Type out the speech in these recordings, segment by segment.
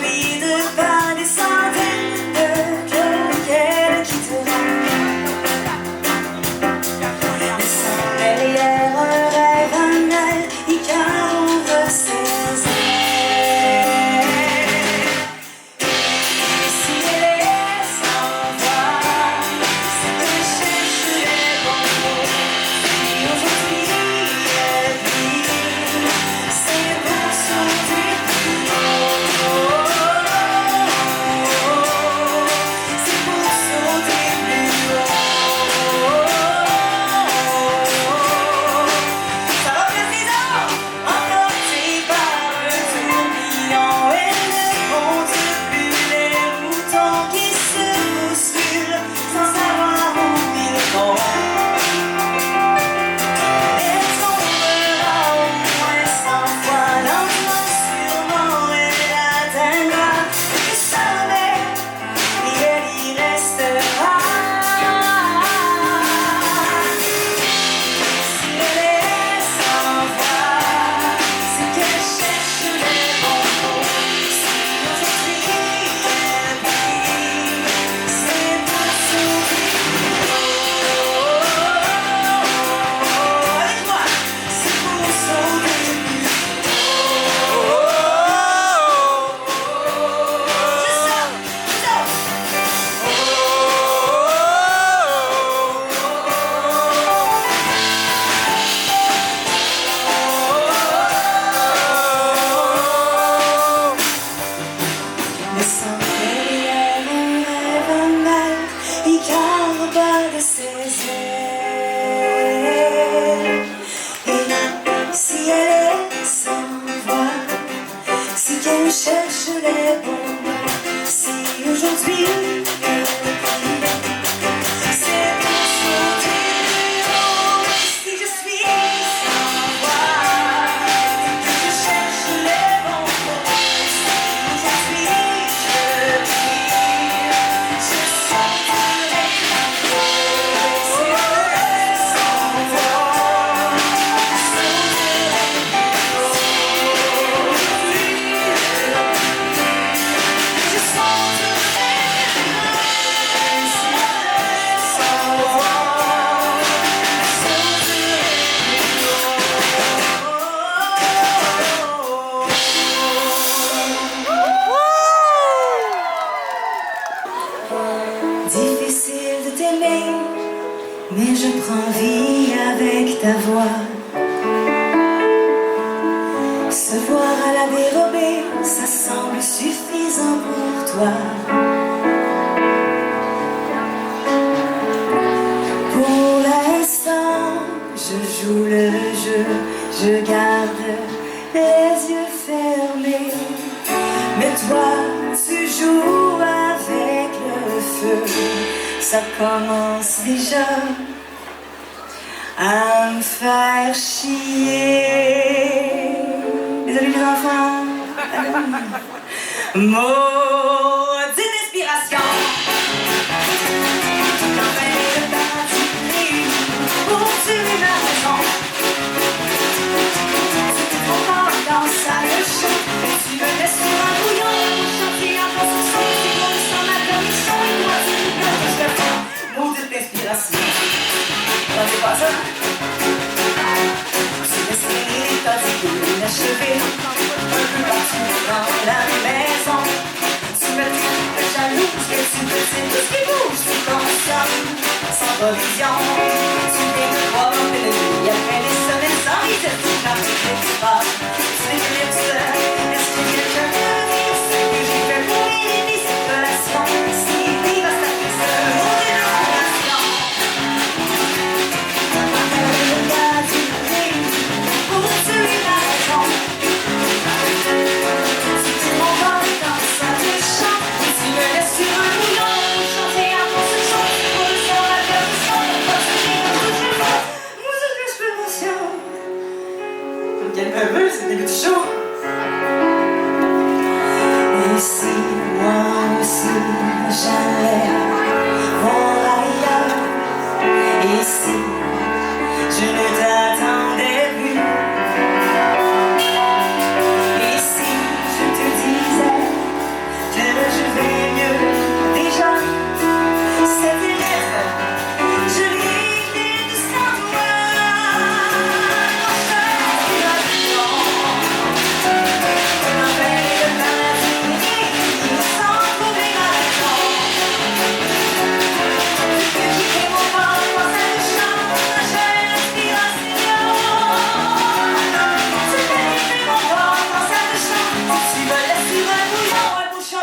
vide par des centaines de cœurs qu'elle quittera. Laissant derrière un rêve banal et qu'ouvre ses ailes. Et si elle s'en va, c'est que cherche les bons mots. Si aujourd'hui elle vit, c'est pour sauver plus haut. C'est pour sauter plus haut. Ça va faire 6 ans, emportée par un tourbillon. Elle ne compte plus les moutons qui se bousculent sans savoir où ils vont. Elle tombera au moins 100 fois, lentement, sûrement elle atteindra le sommet et elle y restera. Si elle s'en va, c'est qu'elle cherche les bons mots. Si aujourd'hui elle vit, c'est pour sauver plus haut. Avec moi, c'est pour sauver plus haut. C'est ça, c'est ça. Laissant derrière un rêve banal, il garde de ses ailes. Et si elle s'en va, c'est qu'elle cherche les bons mots. Si aujourd'hui elle vit, c'est pour sauter plus haut. Si je suis sans voix, c'est que je cherche les bons mots. Si aujourd'hui je vis, je sauterai plus haut. Si elle s'en va, je sauterai plus haut. Je sauterai plus haut. Si elle s'en va, je sauterai plus haut. Difficile de t'aimer, mais je prends vie avec ta voix. Se voir à la dérobée, ça semble suffisant pour toi. Pour l'instant, je joue le jeu, je garde les yeux fermés. Mais toi, tu joues avec le feu, ça commence déjà à me faire chier. Désolé les enfants. Maudite inspiration. T'emmènes le paradis pour tuer ma raison. C'était trop fort dans sa leçon. Tu me laisses sur un bouillon, chantier en construction. C'est pour le sang, ma permission. Et moi, tu me donnes que je le fais. Maudite inspiration. Non, c'est pas ça. Tu laisses les tas inachevés un peu partout dans la maison. Tu me traites de jalouse, que tu me dis tout ce qui bouge, tu consommes sans provision. Tu viens de voir une nuit après les semaines sans risette, tu n'arrives pas. Tu éclipses, est-ce que quelqu'un peut dire ce que j'ai fait pour éviter cette relation si dévastatrice? Mon inspiration. Le gars du prix pour tuer ma raison. Si mon corps dans sa chante, et tu me laisses sur un bouillon, chanter en construction, pour le son, la permission, pour se dire tout je veux. Vous êtes l'exploration. Quel peu, c'est le début du show. Et si moi aussi j'allais voir ailleurs, et si je ne t'attendais plus, et si je te disais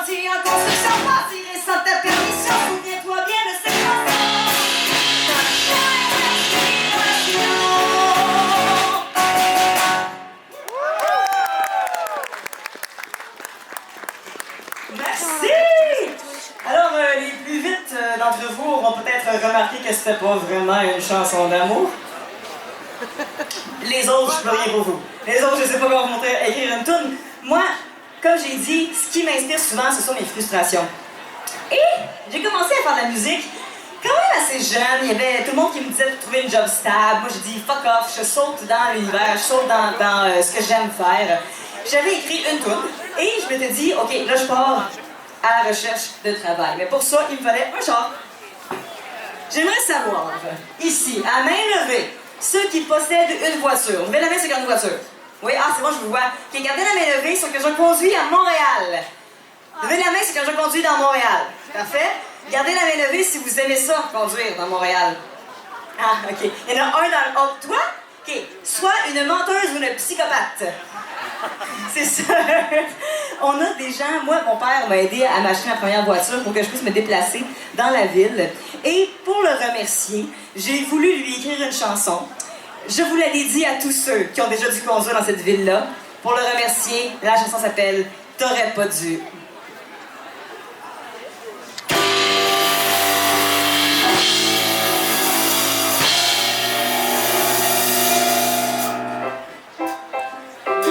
chantier en construction, partir sans ta permission. Souviens-toi bien de cette chanson. Merci! Alors, les plus vite d'entre vous auront peut-être remarqué que c'était pas vraiment une chanson d'amour. Les autres, je peux rien pour vous. Les autres, je sais pas comment vous montrer écrire une toune. Moi, comme j'ai dit, ce qui m'inspire souvent, ce sont mes frustrations. Et j'ai commencé à faire de la musique quand même assez jeune. Il y avait tout le monde qui me disait de trouver une job stable. Moi, j'ai dit fuck off, je saute dans l'univers, je saute dans ce que j'aime faire. J'avais écrit une toune et je m'étais dit, ok, là je pars à la recherche de travail. Mais pour ça, il me fallait un char. J'aimerais savoir, ici, à main levée, ceux qui possèdent une voiture. Levez la main ceux qui ont une voiture. Oui, ah, c'est bon, je vous vois. Ok, gardez la main levée ceux que je conduis à Montréal. Levez la main ceux que je conduis dans Montréal. Parfait? Gardez la main levée si vous aimez ça, conduire dans Montréal. Ah, ok. Il y en a un dans le... Oh, toi? Ok. Soit une menteuse ou une psychopathe. C'est ça. On a des gens... Moi, mon père m'a aidé à m'acheter ma première voiture pour que je puisse me déplacer dans la ville. Et pour le remercier, j'ai voulu lui écrire une chanson. Je vous la dédie à tous ceux qui ont déjà dû conduire dans cette ville-là. Pour le remercier, la chanson s'appelle « T'aurais pas dû ».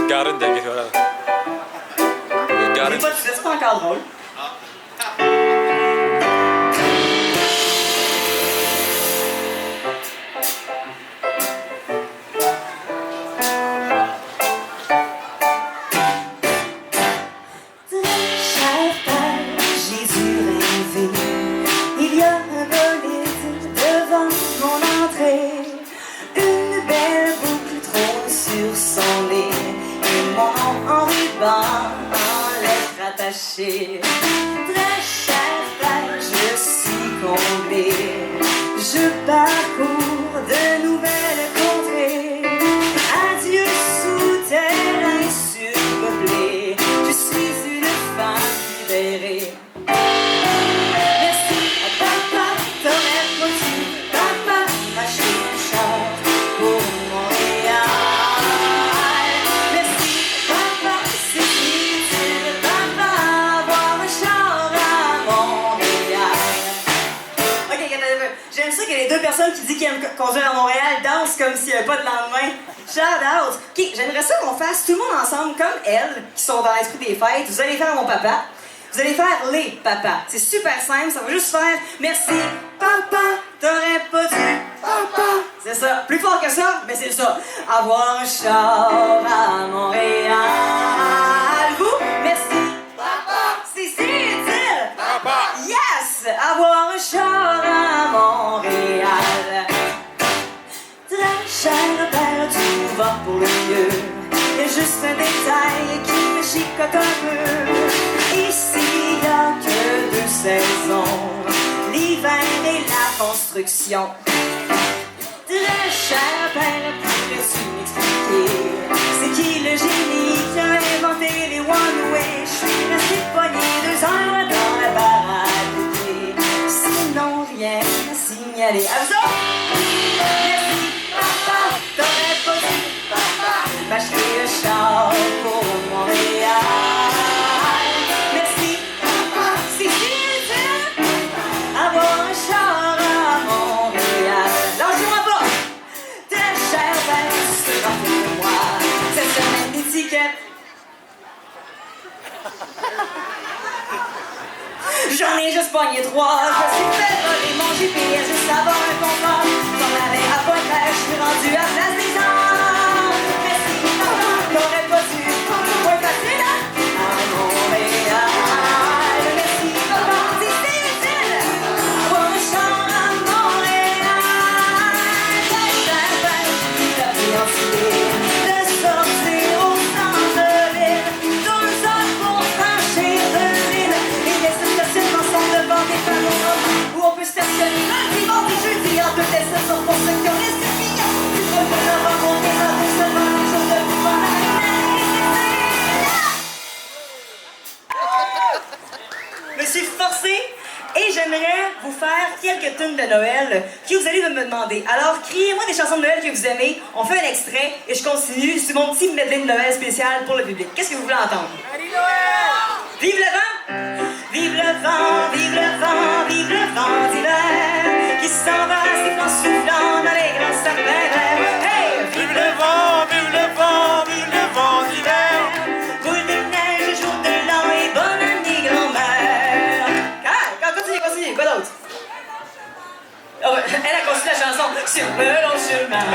Garden där, hör du? Garden. C'est pas encore drôle. J'ai dû rêver. Il y a un bolide devant mon entrée. Une belle boucle trône sur son nez. Mon nom en ruban, en lettres attachées. Très cher frère, je suis comblée. Je parcours de nouvelles contrées. Adieu souterrain surpeuplé. Je suis une femme libérée. Merci à papa, t'aurais pas dû, papa, acheter un char pour Montréal. J'aime ça que les deux personnes qui disent qu'ils aiment conduire à Montréal dansent comme s'il n'y avait pas de lendemain. Shout out! Ok, j'aimerais ça qu'on fasse tout le monde ensemble, comme elles, qui sont dans l'esprit des fêtes. Vous allez faire mon papa. Vous allez faire les papas. C'est super simple, ça va juste faire merci, papa, t'aurais pas dû, papa. C'est ça. Plus fort que ça, mais c'est ça. Avoir un char à Montréal. Vous, merci, papa. C'est utile. Papa. Yes! Avoir un char à Montréal. Très cher père, tout va pour le mieux. Il y a juste un détail qui me chicote un peu. Ici, il n'y a que 2 saisons, l'hiver et la construction. Très cher père, pourrais-tu m'expliquer? C'est qui le génie qui a inventé les one-way? Je suis resté poigné 2 heures dans la baraque. Sinon, rien à signaler. À vous autres? Merci, papa, t'aurais pas dû, papa, m'acheter le char pour Montréal. Merci, papa, c'est utile, avoir un char à Montréal. Lâchez-moi pas! Très cher, ben, tu seras pour moi. Cette semaine d'étiquette. J'en ai juste pogné 3. Je suis fait voler mon GPS juste avant un combat. J'en allais à Pointe-Claire, je suis rendu à Place des Arts. Merci, papa, t'aurais pas dû. Ouais, facile, hein? À Montréal. Merci, papa, c'est utile. Avoir un char à Montréal. Très cher, ben, j'ai appréhendé de sortir au centre-ville. 2 heures pour franchir de l'île. Et laisser devant des panneaux où on peut stationner lundi, mardi, jeudi, en 2 tests pour ceux qui ont les certificats. Tu peux me suis forcée et j'aimerais vous faire quelques tunes de Noël que vous allez me demander. Alors, criez-moi des chansons de Noël que vous aimez, on fait un extrait et je continue sur mon petit medley de Noël spécial pour le public. Qu'est-ce que vous voulez entendre? Vive le vent! Vive le vent, vive le vent, vive le vent d'hiver qui s'en va, sifflant, soufflant dans les grands sapins verts. Hey! Vive le vent, vive le vent, vive le vent d'hiver. Boule de neige, jour de l'an et bonne année grand-mère. Ah, continue, quoi d'autre? Oh, elle a continué la chanson. Sur le long chemin,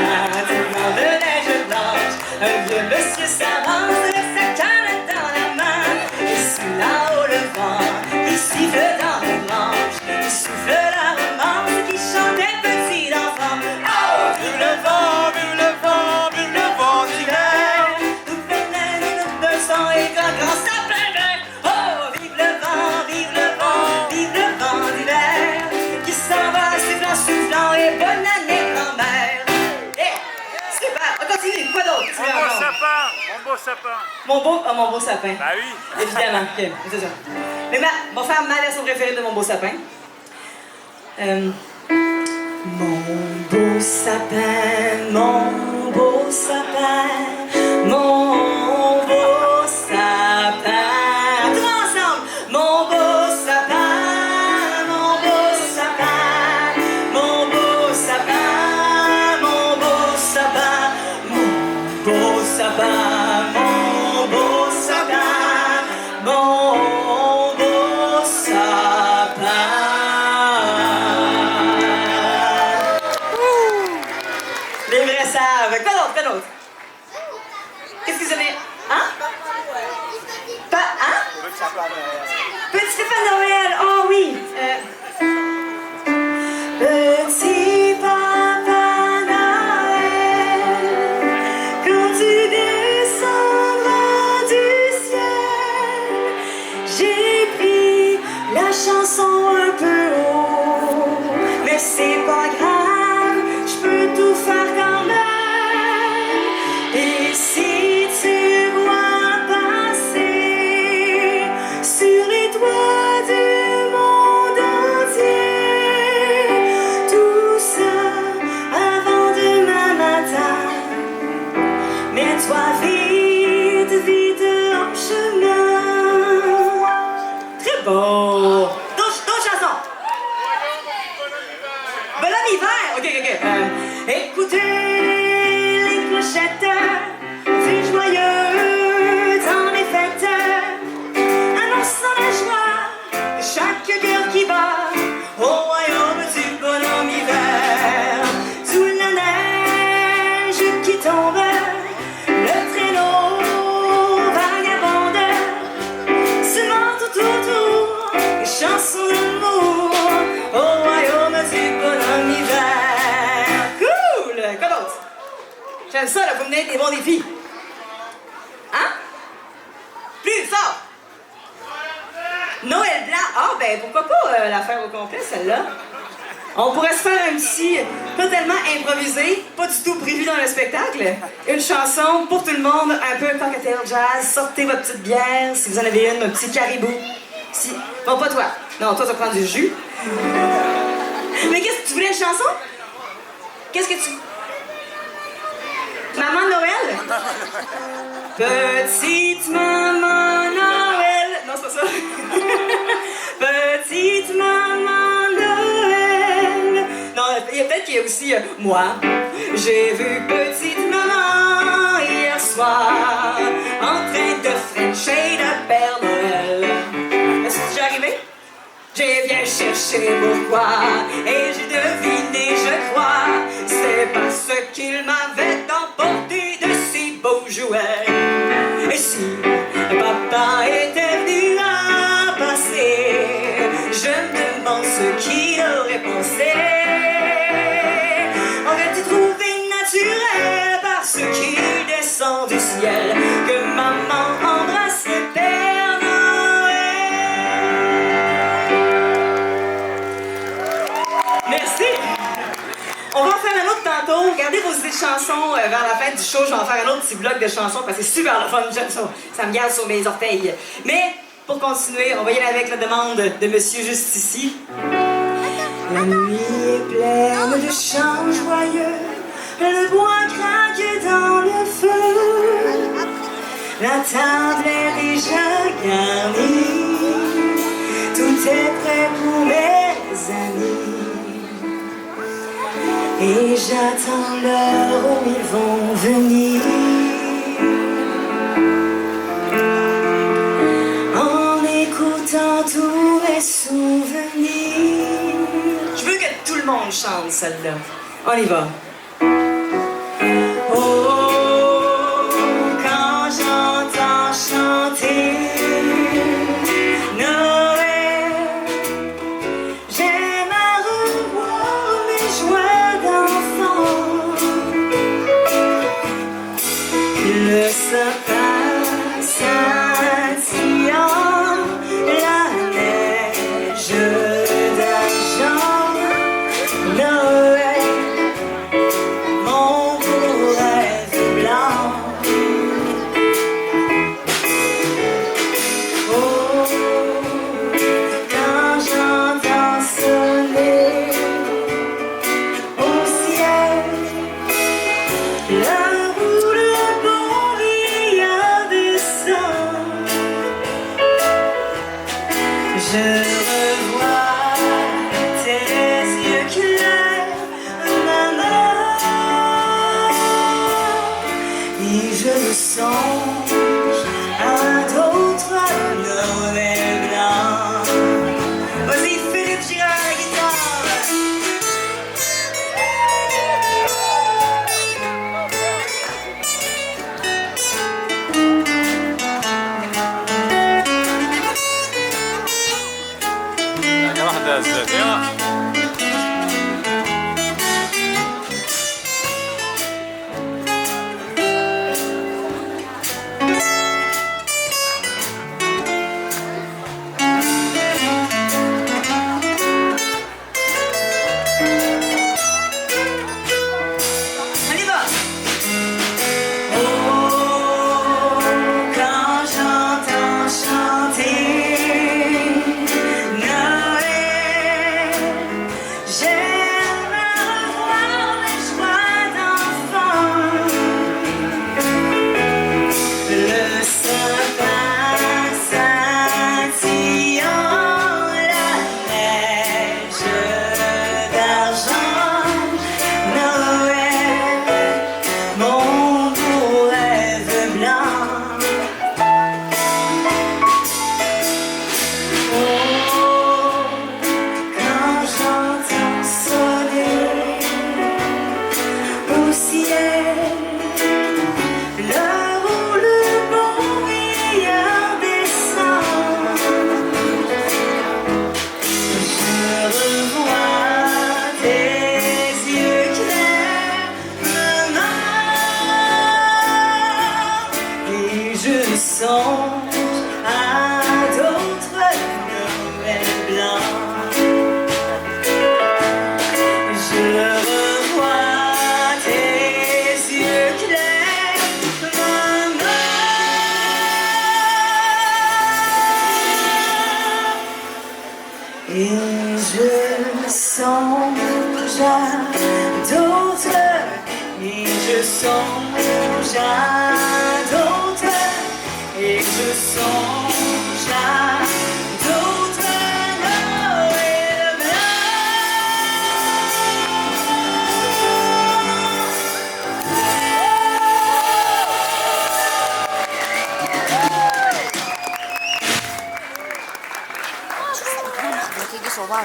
tournant de neige blanche, un vieux monsieur s'avance avec sa canne dans la main. Et sous là-haut le vent, il siffle dans les branches, il souffle la romance qui chantait petit enfant. Oh! Vive le vent, vive le vent, vive le vent d'hiver. Tout plein de sang et grand sapin vert. Oh! Vive le vent, vive le vent, vive le vent d'hiver qui s'en va, sifflant, soufflant et bonne année grand-mère. Yeah! Super! On continue, quoi d'autre? Mon beau sapin, mon beau sapin. Mon beau sapin. Bah oui. Évidemment, ok, c'est ça. Mais on va faire ma version préférée de mon beau sapin. Mon beau sapin, mon beau sapin, mon beau sapin. Tout ensemble! Mon beau sapin, mon beau sapin, mon beau sapin, mon beau sapin, mon beau sapin, mon beau sapin, mon beau sapin. Les vrais savent. Quoi d'autre? Qu'est-ce que vous avez? Hein? Hein? Petit Papa Noël. Oh oui. Petit Papa Noël, quand tu descendras du ciel, j'ai pris la chanson un peu haut, mais c'est pas grave, je peux tout faire quand même. Et si tu vois passer sur les toits du monde entier, tout ça avant demain matin, mets-toi vite, vite en chemin. Très beau. D'autres chansons. Bonhomme hiver. Ok. Écoutez les clochettes du joyeux dans les fêtes, annonçant la joie de chaque cœur qui bat au royaume du bonhomme hiver. Sous la neige qui tombe, le traîneau vagabonde se monte tout autour les chansons d'amour au royaume du bonhomme hiver. Cool! Quoi d'autre? J'aime ça, là, vous menez des bons défis. Hein? Plus fort! Noël blanc. Ah, ben pourquoi pas la faire au complet, celle-là? On pourrait se faire un petit, totalement improvisé, pas du tout prévu dans le spectacle. Une chanson pour tout le monde, un peu cocktail jazz. Sortez votre petite bière, si vous en avez une, un petit caribou. Si. Bon, pas toi. Non, toi, tu vas prendre du jus. Mais qu'est-ce que tu voulais, une chanson? Qu'est-ce que tu... Maman Noël? Petite maman Noël. Non, c'est pas ça. Petite maman Noël. Non, il y a peut-être qu'il y a aussi moi. J'ai vu petite maman hier soir en train de frencher le Père Noël. Est-ce que c'est déjà arrivé? J'ai bien cherché pourquoi et j'ai deviné, je crois, c'est parce qu'il m'avait emporté de si beaux jouets. Et si papa était venu à passer, je me demande ce qu'il aurait pensé. Aurait-il trouvé naturel parce qu'il descend du ciel que maman embrasse le Père Noël? Merci! On va en faire un autre tantôt. Gardez vos idées de chansons vers la fin du show. Je vais en faire un autre petit bloc de chansons parce que c'est super le fun. J'aime ça. Ça me garde sur mes orteils. Mais Pour continuer, on va y aller avec la demande de Monsieur juste ici. La nuit est pleine de chants joyeux, le bois craque dans le feu. La table est déjà garnie, tout est prêt pour mes amis. Et j'attends l'heure où ils vont venir. En écoutant tous mes souvenirs. Je veux que tout le monde chante celle-là. On y va. Oh, quand j'entends chanter Noël, j'aime à revoir mes joies d'enfant. Le sapin scintillant, la neige d'argent, Noël, mon beau rêve blanc. Oh, quand j'entends sonner au ciel l'heure où le bon vieillard descend, je revois tes yeux clairs, maman, et je me songe à d'autres Noël blancs. Vas-y, Philippe Girard, la guitare. ثانية واحدة يا زلمة. On y va! Oh, quand j'entends chanter Noël, j'aime à revoir les joies d'enfant. Le sapin scintillant, la neige d'argent, Noël, mon beau rêve blanc. Oh, quand j'entends sonner au ciel l'heure où le bon vieillard descend, je revois tes yeux clairs, maman, et je songe à d'autres Noël blancs. Je revois tes yeux clairs, maman, et je songe à d'autres, et je songe à d'autres, et je songe à